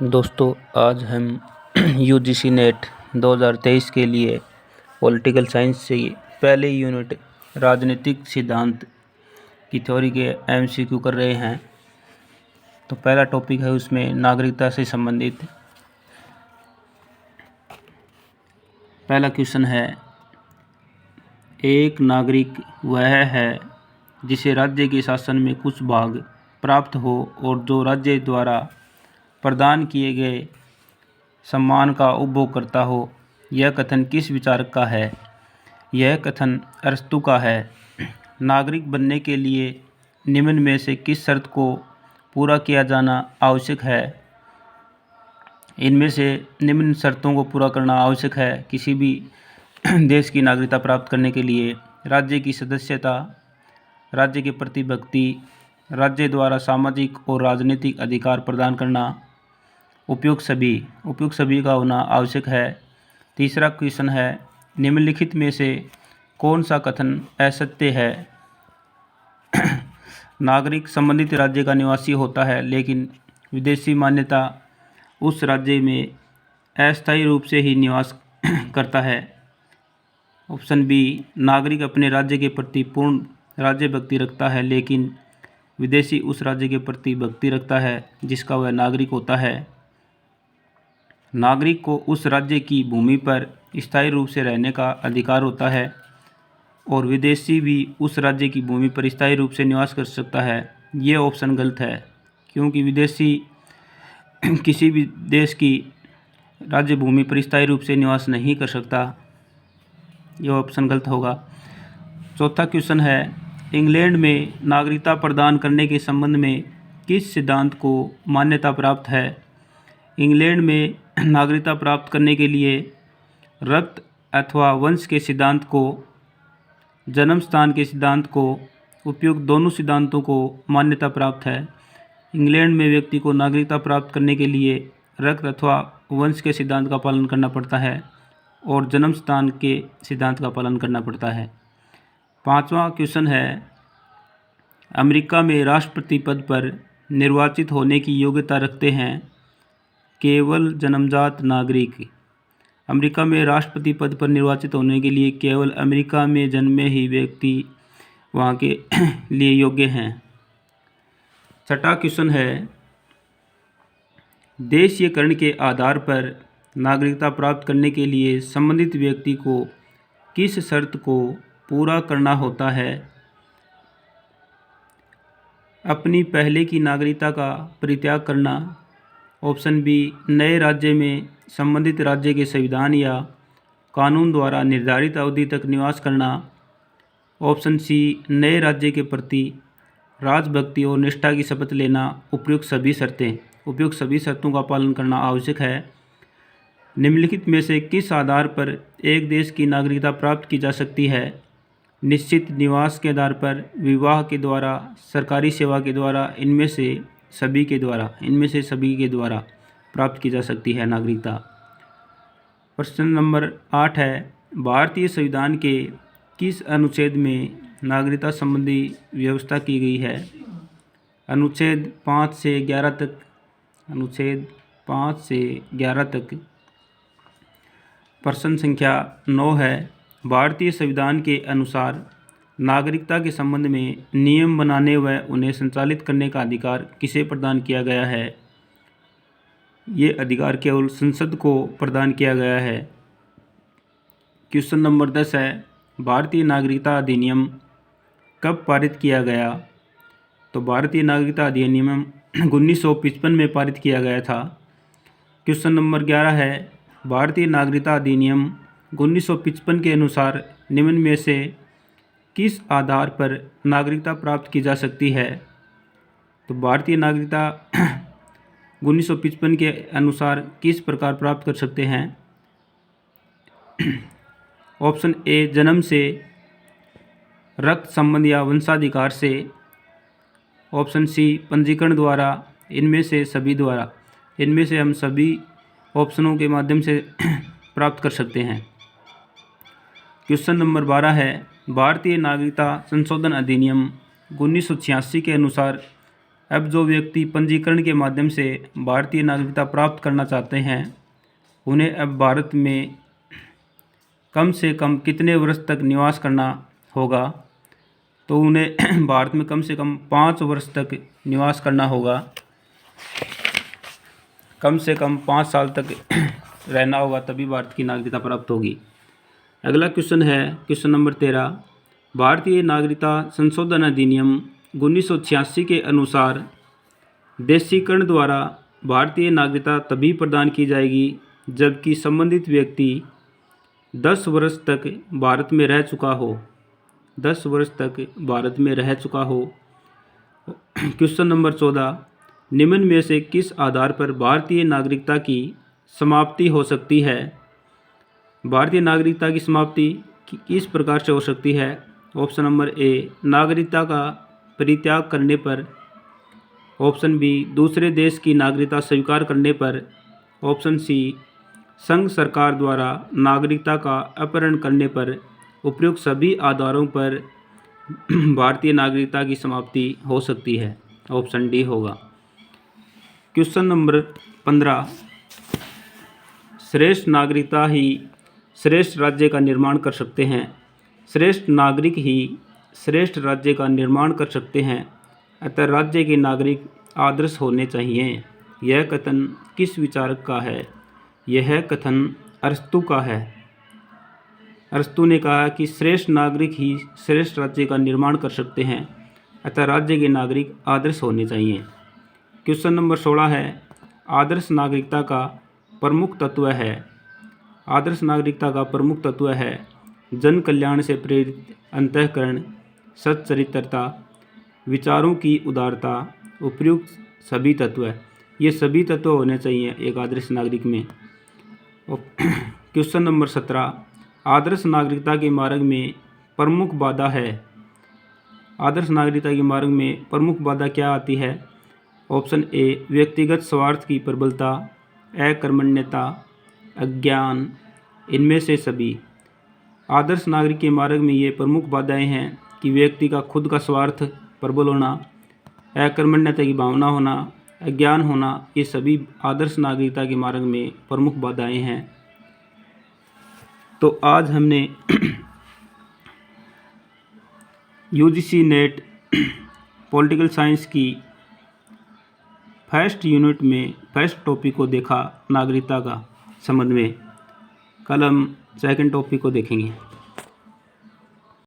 दोस्तों, आज हम यूजीसी नेट 2023 के लिए पॉलिटिकल साइंस से पहले यूनिट राजनीतिक सिद्धांत की थ्योरी के एमसीक्यू कर रहे हैं। तो पहला टॉपिक है उसमें नागरिकता से संबंधित। पहला क्वेश्चन है, एक नागरिक वह है जिसे राज्य के शासन में कुछ भाग प्राप्त हो और जो राज्य द्वारा प्रदान किए गए सम्मान का उपभोग करता हो। यह कथन किस विचारक का है? यह कथन अरस्तू का है। नागरिक बनने के लिए निम्न में से किस शर्त को पूरा किया जाना आवश्यक है? इनमें से निम्न शर्तों को पूरा करना आवश्यक है। किसी भी देश की नागरिकता प्राप्त करने के लिए राज्य की सदस्यता, राज्य के प्रति भक्ति, राज्य द्वारा सामाजिक और राजनीतिक अधिकार प्रदान करना, उपयुक्त सभी का होना आवश्यक है। तीसरा क्वेश्चन है, निम्नलिखित में से कौन सा कथन असत्य है? नागरिक संबंधित राज्य का निवासी होता है लेकिन विदेशी मान्यता उस राज्य में अस्थायी रूप से ही निवास करता है। ऑप्शन बी, नागरिक अपने राज्य के प्रति पूर्ण राज्य भक्ति रखता है लेकिन विदेशी उस राज्य के प्रति भक्ति रखता है जिसका वह नागरिक होता है। नागरिक को उस राज्य की भूमि पर स्थायी रूप से रहने का अधिकार होता है और विदेशी भी उस राज्य की भूमि पर स्थायी रूप से निवास कर सकता है। ये ऑप्शन गलत है क्योंकि विदेशी किसी भी देश की राज्य भूमि पर स्थायी रूप से निवास नहीं कर सकता। यह ऑप्शन गलत होगा। चौथा क्वेश्चन है, इंग्लैंड में नागरिकता प्रदान करने के संबंध में किस सिद्धांत को मान्यता प्राप्त है? इंग्लैंड में नागरिकता प्राप्त करने के लिए रक्त अथवा वंश के सिद्धांत को, जन्म स्थान के सिद्धांत को, उपयुक्त दोनों सिद्धांतों को मान्यता प्राप्त है। इंग्लैंड में व्यक्ति को नागरिकता प्राप्त करने के लिए रक्त अथवा वंश के सिद्धांत का पालन करना पड़ता है और जन्म स्थान के सिद्धांत का पालन करना पड़ता है। पांचवा क्वेश्चन है, अमेरिका में राष्ट्रपति पद पर निर्वाचित होने की योग्यता रखते हैं केवल जन्मजात नागरिक। अमेरिका में राष्ट्रपति पद पर निर्वाचित होने के लिए केवल अमेरिका में जन्मे ही व्यक्ति वहाँ के लिए योग्य हैं। छठा क्वेश्चन है, देशीयकरण के आधार पर नागरिकता प्राप्त करने के लिए संबंधित व्यक्ति को किस शर्त को पूरा करना होता है? अपनी पहले की नागरिकता का परित्याग करना। ऑप्शन बी, नए राज्य में संबंधित राज्य के संविधान या कानून द्वारा निर्धारित अवधि तक निवास करना। ऑप्शन सी, नए राज्य के प्रति राजभक्ति और निष्ठा की शपथ लेना। उपयुक्त सभी शर्तों का पालन करना आवश्यक है। निम्नलिखित में से किस आधार पर एक देश की नागरिकता प्राप्त की जा सकती है? निश्चित निवास के आधार पर, विवाह के द्वारा, सरकारी सेवा के द्वारा, इनमें से सभी के द्वारा प्राप्त की जा सकती है नागरिकता। प्रश्न नंबर 8 है, भारतीय संविधान के किस अनुच्छेद में नागरिकता संबंधी व्यवस्था की गई है? अनुच्छेद 5 से 11 तक। अनुच्छेद 5 से 11 तक। प्रश्न संख्या 9 है, भारतीय संविधान के अनुसार नागरिकता के संबंध में नियम बनाने व उन्हें संचालित करने का अधिकार किसे प्रदान किया गया है? ये अधिकार केवल संसद को प्रदान किया गया है। क्वेश्चन नंबर 10 है, भारतीय नागरिकता अधिनियम कब पारित किया गया? तो भारतीय नागरिकता अधिनियम 1955 में पारित किया गया था। क्वेश्चन नंबर 11 है, भारतीय नागरिकता अधिनियम 1955 के अनुसार निम्न में से किस आधार पर नागरिकता प्राप्त की जा सकती है? तो भारतीय नागरिकता 1955 के अनुसार किस प्रकार प्राप्त कर सकते हैं? ऑप्शन ए, जन्म से, रक्त संबंध या वंशाधिकार से। ऑप्शन सी, पंजीकरण द्वारा, इनमें से सभी द्वारा। इनमें से हम सभी ऑप्शनों के माध्यम से प्राप्त कर सकते हैं। क्वेश्चन नंबर 12 है, भारतीय नागरिकता संशोधन अधिनियम 1986 के अनुसार अब जो व्यक्ति पंजीकरण के माध्यम से भारतीय नागरिकता प्राप्त करना चाहते हैं उन्हें अब भारत में कम से कम कितने वर्ष तक निवास करना होगा, तो उन्हें भारत में कम से कम 5 वर्ष तक निवास करना होगा, कम से कम 5 साल तक रहना होगा, तभी भारत की नागरिकता प्राप्त होगी। अगला क्वेश्चन है क्वेश्चन नंबर 13। भारतीय नागरिकता संशोधन अधिनियम 1986 के अनुसार देशीकरण द्वारा भारतीय नागरिकता तभी प्रदान की जाएगी जबकि संबंधित व्यक्ति 10 वर्ष तक भारत में रह चुका हो, 10 वर्ष तक भारत में रह चुका हो। Question number 14। निम्न में से किस आधार पर भारतीय नागरिकता की समाप्ति हो सकती है? भारतीय नागरिकता की समाप्ति किस प्रकार से हो सकती है? ऑप्शन नंबर ए, नागरिकता का परित्याग करने पर। ऑप्शन बी, दूसरे देश की नागरिकता स्वीकार करने पर। ऑप्शन सी, संघ सरकार द्वारा नागरिकता का अपहरण करने पर। उपयुक्त सभी आधारों पर भारतीय नागरिकता की समाप्ति हो सकती है। ऑप्शन डी होगा। Question number 15। श्रेष्ठ नागरिकता ही श्रेष्ठ राज्य का निर्माण कर सकते हैं। श्रेष्ठ नागरिक ही श्रेष्ठ राज्य का निर्माण कर सकते हैं, अतः राज्य के नागरिक आदर्श होने चाहिए। यह कथन किस विचारक का है? यह कथन अरस्तु का है। अरस्तु ने कहा कि श्रेष्ठ नागरिक ही श्रेष्ठ राज्य का निर्माण कर सकते हैं, अतः राज्य के नागरिक आदर्श होने चाहिए। क्वेश्चन नंबर 16 है, आदर्श नागरिकता का प्रमुख तत्व है। आदर्श नागरिकता का प्रमुख तत्व है जन कल्याण से प्रेरित अंतःकरण, सच्चरित्रता, विचारों की उदारता, उपयुक्त सभी तत्व। ये सभी तत्व होने चाहिए एक आदर्श नागरिक में। Question number 17। आदर्श नागरिकता के मार्ग में प्रमुख बाधा है। आदर्श नागरिकता के मार्ग में प्रमुख बाधा क्या आती है? ऑप्शन ए, व्यक्तिगत स्वार्थ की प्रबलता, अकर्मण्यता, अज्ञान, इनमें से सभी। आदर्श नागरिक के मार्ग में ये प्रमुख बाधाएं हैं कि व्यक्ति का खुद का स्वार्थ प्रबल होना, अकर्मण्यता की भावना होना, अज्ञान होना, ये सभी आदर्श नागरिकता के मार्ग में प्रमुख बाधाएं हैं। तो आज हमने यूजीसी नेट पॉलिटिकल साइंस की फर्स्ट यूनिट में फर्स्ट टॉपिक को देखा, नागरिकता का संबंध में। कल हम सेकंड टॉपिक को देखेंगे।